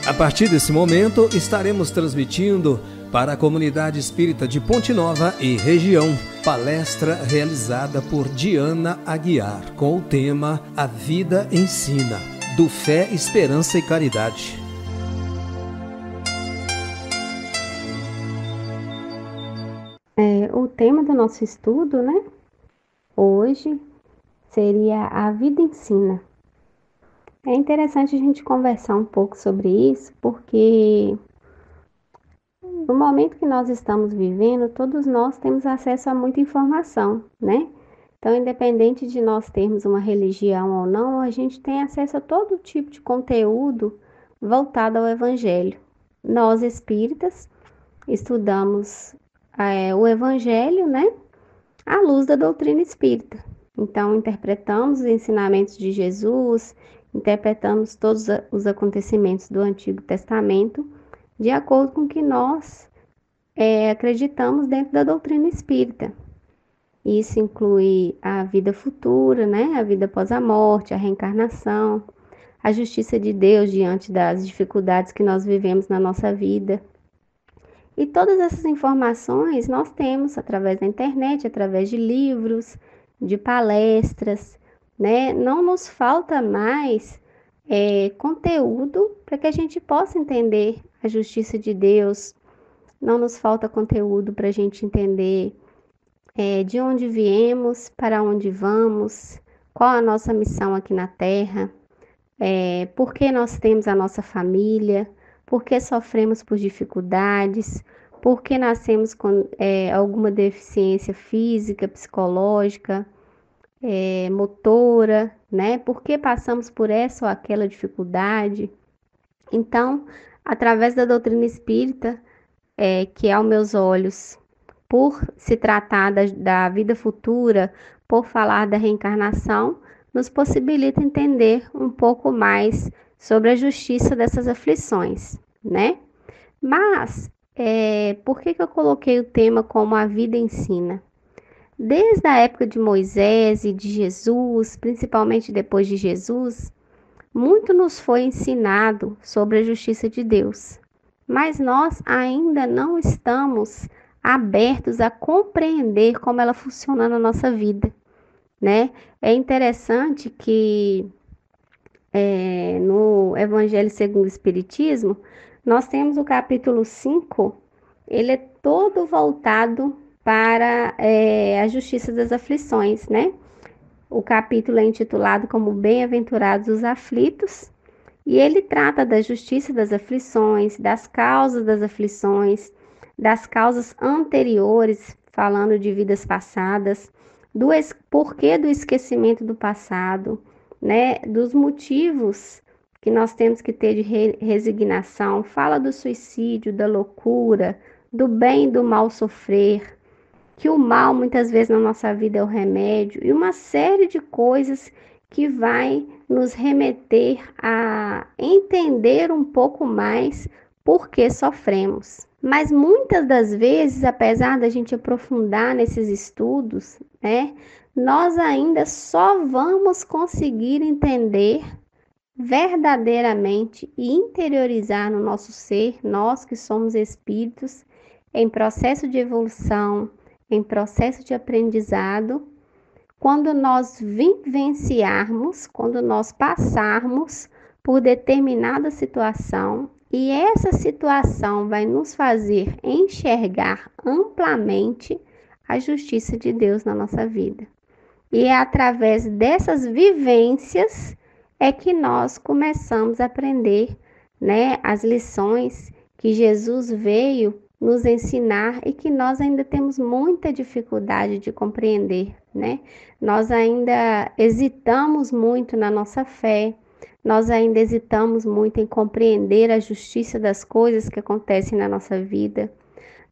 A partir desse momento, estaremos transmitindo para a comunidade espírita de Ponte Nova e região, palestra realizada por Diana Aguiar, com o tema A Vida Ensina, do Fé, Esperança e Caridade. O tema do nosso estudo, hoje seria A Vida Ensina. É interessante a gente conversar um pouco sobre isso, porque no momento que nós estamos vivendo, todos nós temos acesso a muita informação, Então, independente de nós termos uma religião ou não, a gente tem acesso a todo tipo de conteúdo voltado ao Evangelho. Nós, espíritas, estudamos o Evangelho, à luz da doutrina espírita. Então, interpretamos os ensinamentos de Jesus, interpretamos todos os acontecimentos do Antigo Testamento de acordo com o que nós acreditamos dentro da doutrina espírita. Isso inclui a vida futura, a vida após a morte, a reencarnação, a justiça de Deus diante das dificuldades que nós vivemos na nossa vida. E todas essas informações nós temos através da internet, através de livros, de palestras, Não nos falta mais conteúdo para que a gente possa entender a justiça de Deus. Não nos falta conteúdo para a gente entender de onde viemos, para onde vamos, qual a nossa missão aqui na Terra, por que nós temos a nossa família, por que sofremos por dificuldades, por que nascemos com alguma deficiência física, psicológica, motora, Por que passamos por essa ou aquela dificuldade. Então, através da doutrina espírita, que aos meus olhos, por se tratar da vida futura, por falar da reencarnação, nos possibilita entender um pouco mais sobre a justiça dessas aflições, Mas, por que eu coloquei o tema como A Vida Ensina? Desde a época de Moisés e de Jesus, principalmente depois de Jesus, muito nos foi ensinado sobre a justiça de Deus, mas nós ainda não estamos abertos a compreender como ela funciona na nossa vida, É interessante que no Evangelho segundo o Espiritismo, nós temos o capítulo 5, ele é todo voltado para a justiça das aflições, O capítulo é intitulado como Bem-aventurados os aflitos, e ele trata da justiça das aflições, das causas das aflições, das causas anteriores, falando de vidas passadas, do porquê do esquecimento do passado, dos motivos que nós temos que ter de resignação, fala do suicídio, da loucura, do bem e do mal sofrer, que o mal muitas vezes na nossa vida é o remédio, e uma série de coisas que vai nos remeter a entender um pouco mais por que sofremos. Mas muitas das vezes, apesar da gente aprofundar nesses estudos, nós ainda só vamos conseguir entender verdadeiramente e interiorizar no nosso ser, nós que somos espíritos, em processo de evolução, em processo de aprendizado, quando nós vivenciarmos, quando nós passarmos por determinada situação, e essa situação vai nos fazer enxergar amplamente a justiça de Deus na nossa vida. E é através dessas vivências que nós começamos a aprender, as lições que Jesus veio nos ensinar e que nós ainda temos muita dificuldade de compreender, Nós ainda hesitamos muito na nossa fé, nós ainda hesitamos muito em compreender a justiça das coisas que acontecem na nossa vida,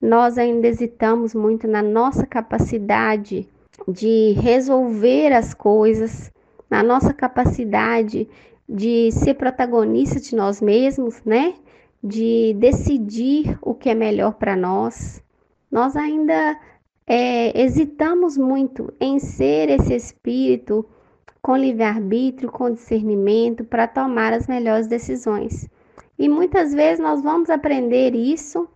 nós ainda hesitamos muito na nossa capacidade de resolver as coisas, na nossa capacidade de ser protagonista de nós mesmos, de decidir o que é melhor para nós. Nós ainda hesitamos muito em ser esse espírito com livre-arbítrio, com discernimento, para tomar as melhores decisões. E muitas vezes nós vamos aprender isso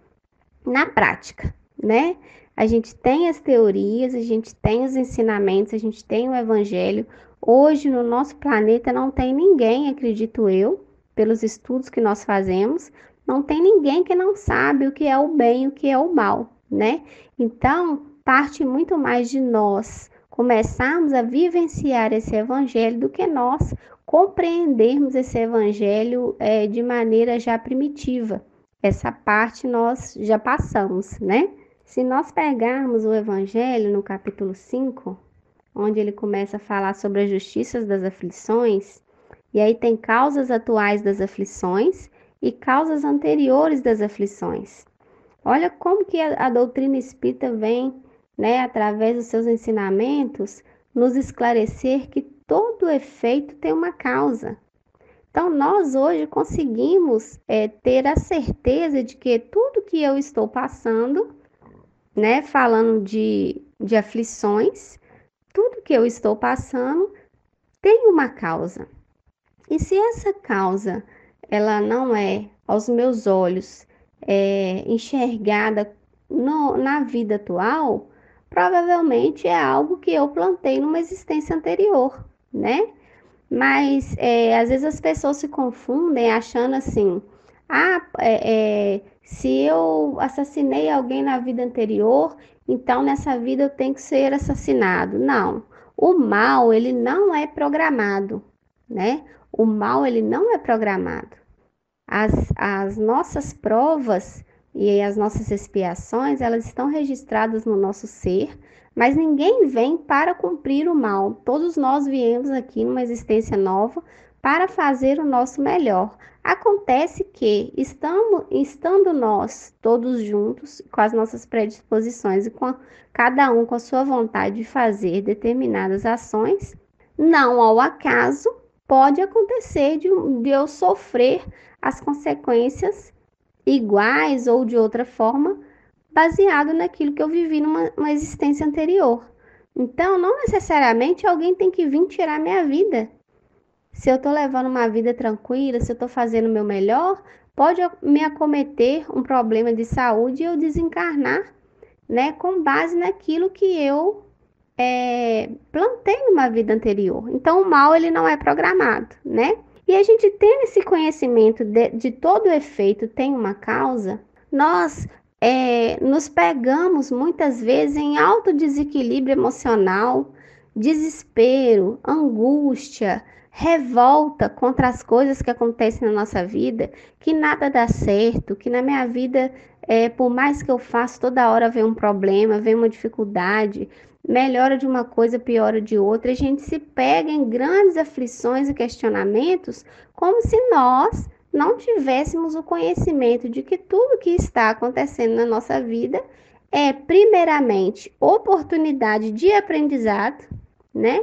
na prática, né? A gente tem as teorias, a gente tem os ensinamentos, a gente tem o evangelho. Hoje no nosso planeta não tem ninguém, acredito eu, pelos estudos que nós fazemos, não tem ninguém que não sabe o que é o bem e o que é o mal, né? Então, parte muito mais de nós começarmos a vivenciar esse evangelho do que nós compreendermos esse evangelho de maneira já primitiva. Essa parte nós já passamos, né? Se nós pegarmos o evangelho no capítulo 5, onde ele começa a falar sobre as justiças das aflições, e aí tem causas atuais das aflições e causas anteriores das aflições. Olha como que a doutrina espírita vem, né, através dos seus ensinamentos, nos esclarecer que todo efeito tem uma causa. Então, nós hoje conseguimos ter a certeza de que tudo que eu estou passando, né, falando de aflições, tudo que eu estou passando tem uma causa. E se essa causa, ela não é, aos meus olhos, enxergada na vida atual, provavelmente é algo que eu plantei numa existência anterior, né? Mas às vezes as pessoas se confundem achando assim, se eu assassinei alguém na vida anterior, então nessa vida eu tenho que ser assassinado. Não, o mal ele não é programado, né? O mal ele não é programado. As nossas provas e as nossas expiações, elas estão registradas no nosso ser, mas ninguém vem para cumprir o mal. Todos nós viemos aqui numa existência nova para fazer o nosso melhor. Acontece que, estando nós todos juntos, com as nossas predisposições e cada um com a sua vontade de fazer determinadas ações, não ao acaso pode acontecer de eu sofrer as consequências iguais ou de outra forma, baseado naquilo que eu vivi numa existência anterior. Então, não necessariamente alguém tem que vir tirar minha vida. Se eu estou levando uma vida tranquila, se eu estou fazendo o meu melhor, pode me acometer um problema de saúde e eu desencarnar, né, com base naquilo que eu plantei numa vida anterior. Então, o mal ele não é programado, né? E a gente tendo esse conhecimento de todo efeito tem uma causa, nós nos pegamos muitas vezes em alto desequilíbrio emocional, desespero, angústia, revolta contra as coisas que acontecem na nossa vida, que nada dá certo, que na minha vida, por mais que eu faça, toda hora vem um problema, vem uma dificuldade, melhora de uma coisa, piora de outra, a gente se pega em grandes aflições e questionamentos, como se nós não tivéssemos o conhecimento de que tudo que está acontecendo na nossa vida é, primeiramente, oportunidade de aprendizado, né?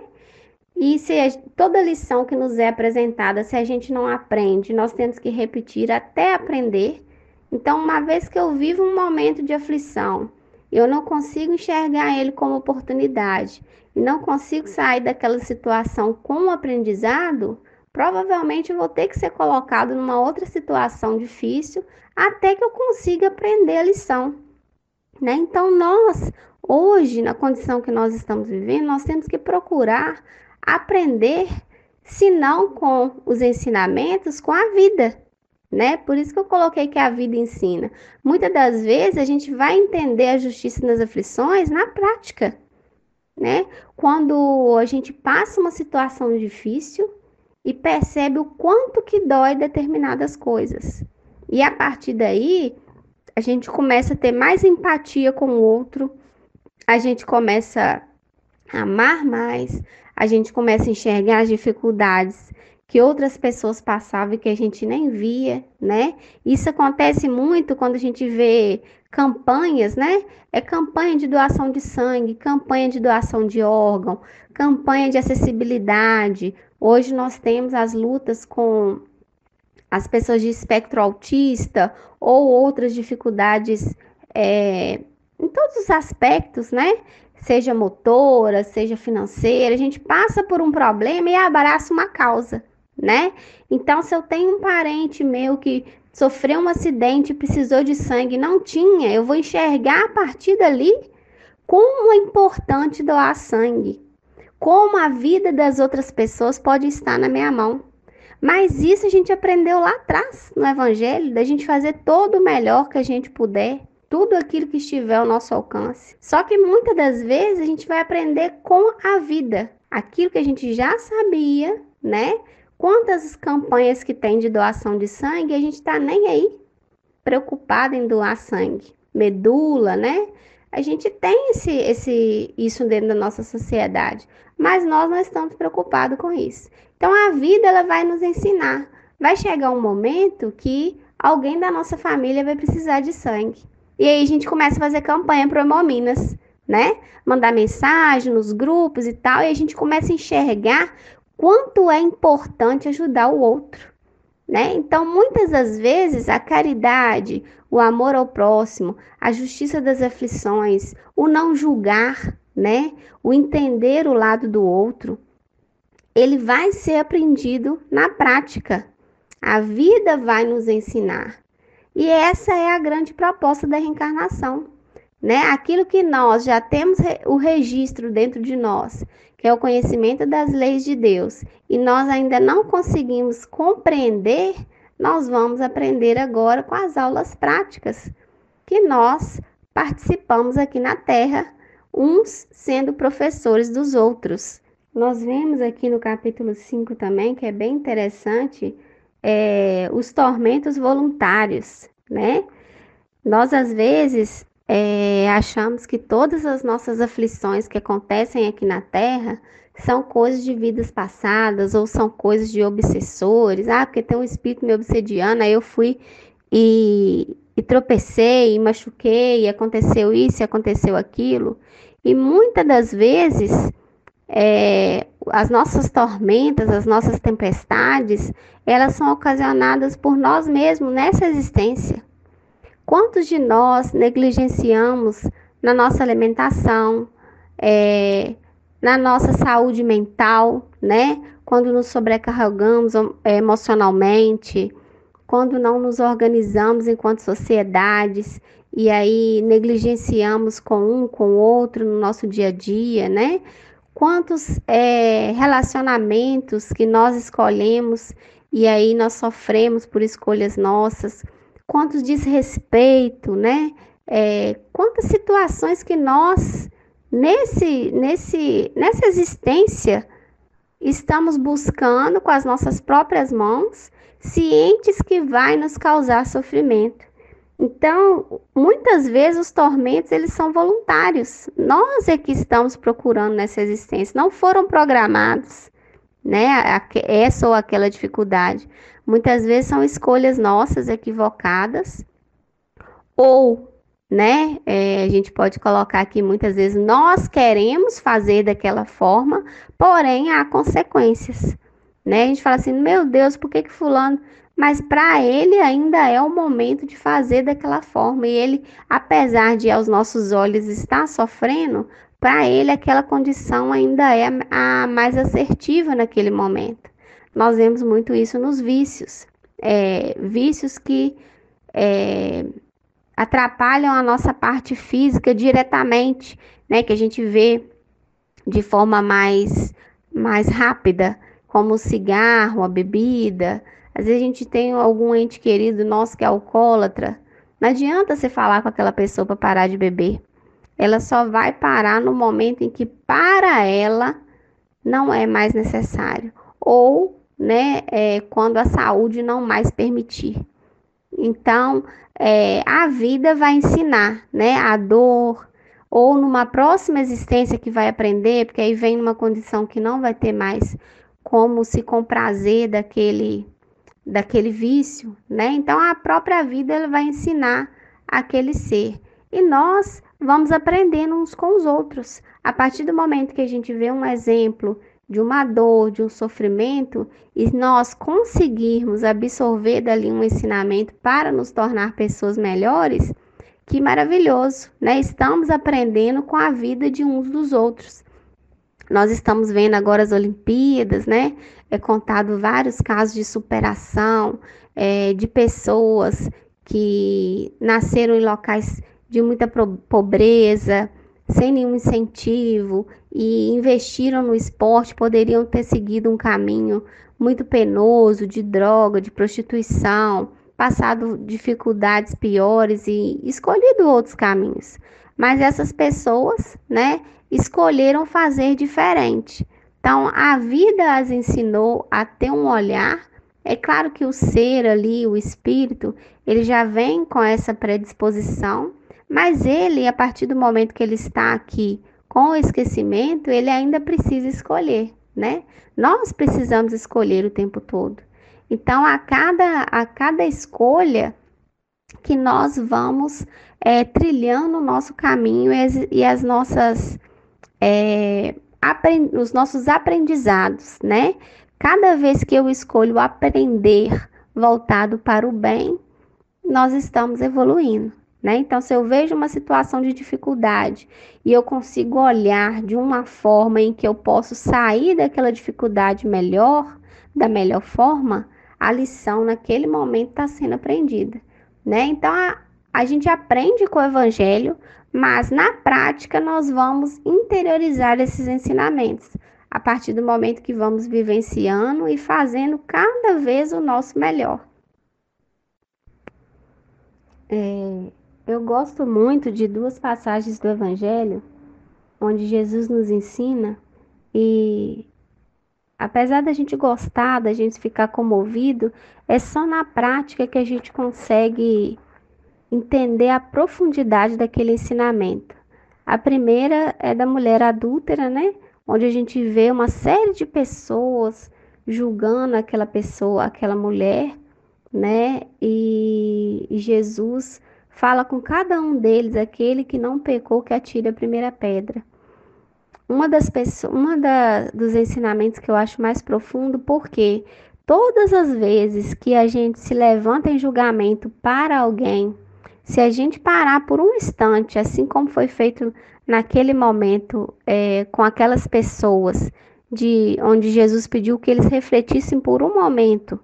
E se toda lição que nos é apresentada, se a gente não aprende, nós temos que repetir até aprender. Então, uma vez que eu vivo um momento de aflição, eu não consigo enxergar ele como oportunidade e não consigo sair daquela situação com o aprendizado, provavelmente eu vou ter que ser colocado numa outra situação difícil até que eu consiga aprender a lição, né? Então, nós, hoje, na condição que nós estamos vivendo, nós temos que procurar aprender, se não com os ensinamentos, com a vida, né? Por isso que eu coloquei que a vida ensina. Muitas das vezes a gente vai entender a justiça nas aflições na prática, né? Quando a gente passa uma situação difícil e percebe o quanto que dói determinadas coisas. E a partir daí, a gente começa a ter mais empatia com o outro, a gente começa a amar mais, a gente começa a enxergar as dificuldades que outras pessoas passavam e que a gente nem via, né? Isso acontece muito quando a gente vê campanhas, né? Campanha de doação de sangue, campanha de doação de órgão, campanha de acessibilidade. Hoje nós temos as lutas com as pessoas de espectro autista ou outras dificuldades em todos os aspectos, né? Seja motora, seja financeira, a gente passa por um problema e abraça uma causa, né? Então, se eu tenho um parente meu que sofreu um acidente e precisou de sangue, não tinha, eu vou enxergar a partir dali como é importante doar sangue, como a vida das outras pessoas pode estar na minha mão. Mas isso a gente aprendeu lá atrás, no Evangelho, da gente fazer todo o melhor que a gente puder, tudo aquilo que estiver ao nosso alcance. Só que muitas das vezes a gente vai aprender com a vida, aquilo que a gente já sabia, né? Quantas campanhas que tem de doação de sangue, a gente está nem aí preocupado em doar sangue. Medula, né? A gente tem isso dentro da nossa sociedade, mas nós não estamos preocupados com isso. Então, a vida ela vai nos ensinar. Vai chegar um momento que alguém da nossa família vai precisar de sangue. E aí a gente começa a fazer campanha pro Hemominas, né? Mandar mensagem nos grupos e tal, e a gente começa a enxergar quanto é importante ajudar o outro, né? Então, muitas das vezes, a caridade, o amor ao próximo, a justiça das aflições, o não julgar, né? O entender o lado do outro, ele vai ser aprendido na prática. A vida vai nos ensinar. E essa é a grande proposta da reencarnação, né? Aquilo que nós já temos o registro dentro de nós, que é o conhecimento das leis de Deus, e nós ainda não conseguimos compreender, nós vamos aprender agora com as aulas práticas que nós participamos aqui na Terra, uns sendo professores dos outros. Nós vemos aqui no capítulo 5 também, que é bem interessante, os tormentos voluntários, né? Nós, às vezes, achamos que todas as nossas aflições que acontecem aqui na Terra são coisas de vidas passadas ou são coisas de obsessores. Porque tem um espírito me obsediando, aí eu fui e tropecei, e machuquei, e aconteceu isso, e aconteceu aquilo. E muitas das vezes, as nossas tormentas, as nossas tempestades, elas são ocasionadas por nós mesmos nessa existência. Quantos de nós negligenciamos na nossa alimentação, na nossa saúde mental, né? Quando nos sobrecarregamos emocionalmente, quando não nos organizamos enquanto sociedades e aí negligenciamos com o outro no nosso dia a dia, né? Quantos relacionamentos que nós escolhemos e aí nós sofremos por escolhas nossas, quantos desrespeito, né? Quantas situações que nós, nessa existência, estamos buscando com as nossas próprias mãos, cientes que vai nos causar sofrimento. Então, muitas vezes os tormentos, eles são voluntários. Nós é que estamos procurando nessa existência, não foram programados, né? Essa ou aquela dificuldade. Muitas vezes são escolhas nossas equivocadas, ou, né, a gente pode colocar aqui muitas vezes, nós queremos fazer daquela forma, porém há consequências, né? A gente fala assim, meu Deus, por que fulano... Mas para ele ainda é o momento de fazer daquela forma. E ele, apesar de aos nossos olhos estar sofrendo, para ele aquela condição ainda é a mais assertiva naquele momento. Nós vemos muito isso nos vícios. Vícios que atrapalham a nossa parte física diretamente, né? Que a gente vê de forma mais rápida, como o cigarro, a bebida. Às vezes a gente tem algum ente querido nosso que é alcoólatra. Não adianta você falar com aquela pessoa para parar de beber. Ela só vai parar no momento em que para ela não é mais necessário. Ou, né, quando a saúde não mais permitir. Então, a vida vai ensinar, né, a dor. Ou numa próxima existência que vai aprender, porque aí vem numa condição que não vai ter mais como se comprazer daquele vício, né? Então, a própria vida ela vai ensinar aquele ser. E nós vamos aprendendo uns com os outros. A partir do momento que a gente vê um exemplo de uma dor, de um sofrimento, e nós conseguirmos absorver dali um ensinamento para nos tornar pessoas melhores, que maravilhoso, né? Estamos aprendendo com a vida de uns dos outros. Nós estamos vendo agora as Olimpíadas, né? É contado vários casos de superação, de pessoas que nasceram em locais de muita pobreza, sem nenhum incentivo e investiram no esporte, poderiam ter seguido um caminho muito penoso de droga, de prostituição, passado dificuldades piores e escolhido outros caminhos. Mas essas pessoas, né, escolheram fazer diferente. Então, a vida as ensinou a ter um olhar. É claro que o ser ali, o espírito, ele já vem com essa predisposição, mas ele, a partir do momento que ele está aqui com o esquecimento, ele ainda precisa escolher, né? Nós precisamos escolher o tempo todo. Então, a cada escolha que nós vamos trilhando o nosso caminho e as nossas os nossos aprendizados, né? Cada vez que eu escolho aprender voltado para o bem, nós estamos evoluindo, né? Então, se eu vejo uma situação de dificuldade e eu consigo olhar de uma forma em que eu posso sair daquela dificuldade melhor, da melhor forma, a lição naquele momento está sendo aprendida, né? Então, a gente aprende com o Evangelho, mas na prática nós vamos interiorizar esses ensinamentos a partir do momento que vamos vivenciando e fazendo cada vez o nosso melhor. Eu gosto muito de duas passagens do Evangelho onde Jesus nos ensina e apesar da gente gostar, da gente ficar comovido, é só na prática que a gente consegue entender a profundidade daquele ensinamento. A primeira é da mulher adúltera, né? Onde a gente vê uma série de pessoas julgando aquela pessoa, aquela mulher, né? E Jesus fala com cada um deles, aquele que não pecou, que atire a primeira pedra. Dos ensinamentos que eu acho mais profundo, porque todas as vezes que a gente se levanta em julgamento para alguém, se a gente parar por um instante, assim como foi feito naquele momento com aquelas pessoas, onde Jesus pediu que eles refletissem por um momento,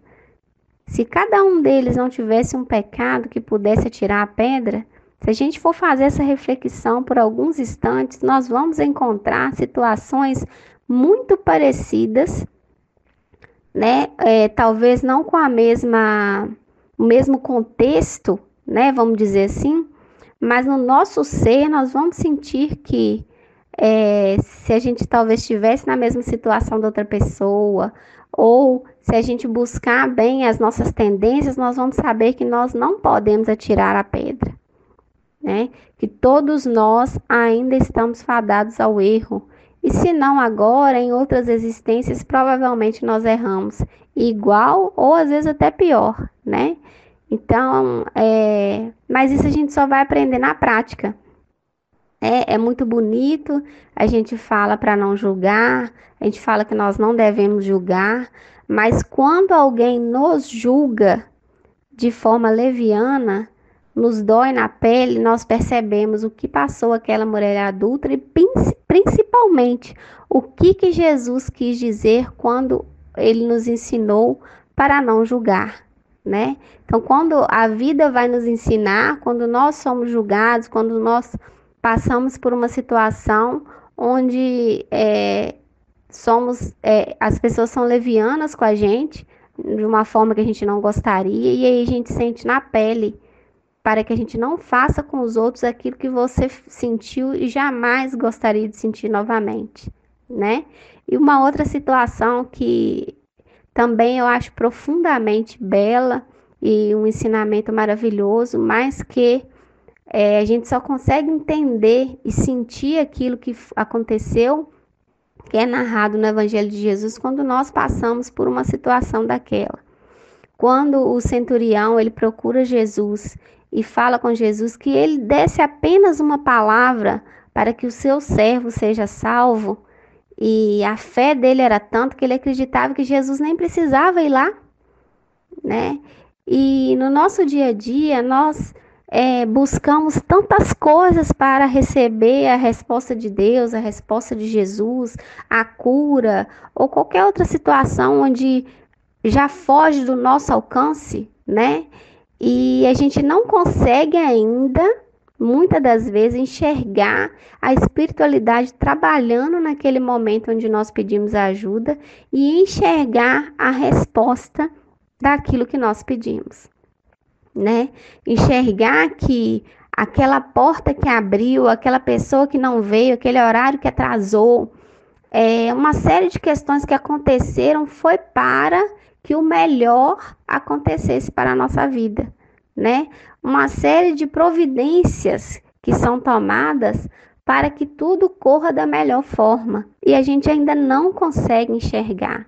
se cada um deles não tivesse um pecado que pudesse atirar a pedra, se a gente for fazer essa reflexão por alguns instantes, nós vamos encontrar situações muito parecidas, né? Talvez não com o mesmo contexto, né? Vamos dizer assim, mas no nosso ser nós vamos sentir que se a gente talvez estivesse na mesma situação da outra pessoa, ou se a gente buscar bem as nossas tendências, nós vamos saber que nós não podemos atirar a pedra, né? Que todos nós ainda estamos fadados ao erro. E se não agora, em outras existências, provavelmente nós erramos igual ou às vezes até pior, né? Então, mas isso a gente só vai aprender na prática. É muito bonito, a gente fala para não julgar, a gente fala que nós não devemos julgar, mas quando alguém nos julga de forma leviana, nos dói na pele, nós percebemos o que passou aquela mulher adulta e principalmente o que Jesus quis dizer quando ele nos ensinou para não julgar, né? Então, quando a vida vai nos ensinar, quando nós somos julgados, quando nós passamos por uma situação onde as pessoas são levianas com a gente, de uma forma que a gente não gostaria, e aí a gente sente na pele, para que a gente não faça com os outros aquilo que você sentiu e jamais gostaria de sentir novamente, né? E uma outra situação que também eu acho profundamente bela e um ensinamento maravilhoso, mas que a gente só consegue entender e sentir aquilo que aconteceu, que é narrado no Evangelho de Jesus, quando nós passamos por uma situação daquela. Quando o centurião ele procura Jesus e fala com Jesus que ele desse apenas uma palavra para que o seu servo seja salvo, e a fé dele era tanto que ele acreditava que Jesus nem precisava ir lá, né? E no nosso dia a dia, nós buscamos tantas coisas para receber a resposta de Deus, a resposta de Jesus, a cura, ou qualquer outra situação onde já foge do nosso alcance, né? E a gente não consegue ainda, muitas das vezes, enxergar a espiritualidade trabalhando naquele momento onde nós pedimos ajuda e enxergar a resposta daquilo que nós pedimos, né? Enxergar que aquela porta que abriu, aquela pessoa que não veio, aquele horário que atrasou, uma série de questões que aconteceram foi para que o melhor acontecesse para a nossa vida, né? Uma série de providências que são tomadas para que tudo corra da melhor forma e a gente ainda não consegue enxergar,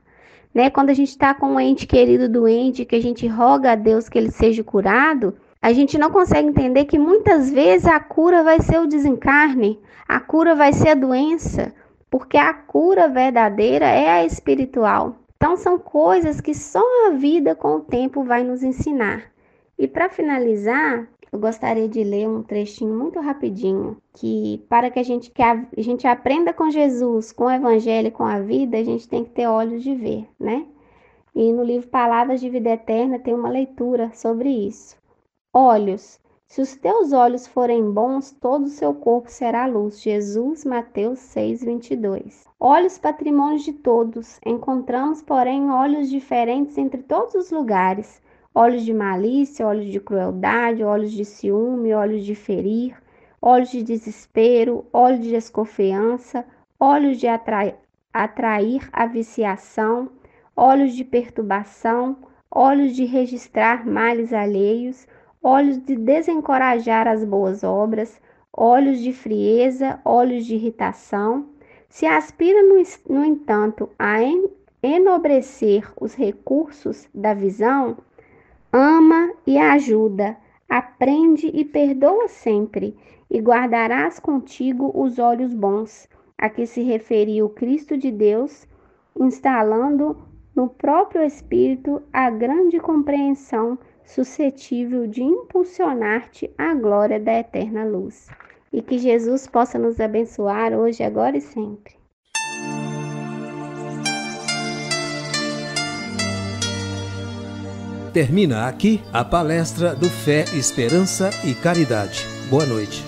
né? Quando a gente está com um ente querido doente, que a gente roga a Deus que ele seja curado, a gente não consegue entender que muitas vezes a cura vai ser o desencarne, a cura vai ser a doença, porque a cura verdadeira é a espiritual. Então são coisas que só a vida com o tempo vai nos ensinar. E para finalizar, eu gostaria de ler um trechinho muito rapidinho, que para que a gente aprenda com Jesus, com o Evangelho, com a vida, a gente tem que ter olhos de ver, né? E no livro Palavras de Vida Eterna tem uma leitura sobre isso. Olhos. Se os teus olhos forem bons, todo o seu corpo será luz. Jesus, Mateus 6:22. Olhos, patrimônios de todos. Encontramos, porém, olhos diferentes entre todos os lugares. Olhos de malícia, olhos de crueldade, olhos de ciúme, olhos de ferir, olhos de desespero, olhos de desconfiança, olhos de atrair a viciação, olhos de perturbação, olhos de registrar males alheios, olhos de desencorajar as boas obras, olhos de frieza, olhos de irritação. Se aspira, no entanto, a enobrecer os recursos da visão, ama e ajuda, aprende e perdoa sempre, e guardarás contigo os olhos bons, a que se referia o Cristo de Deus, instalando no próprio Espírito a grande compreensão suscetível de impulsionar-te à glória da eterna luz. E que Jesus possa nos abençoar hoje, agora e sempre. Termina aqui a palestra do Fé, Esperança e Caridade. Boa noite.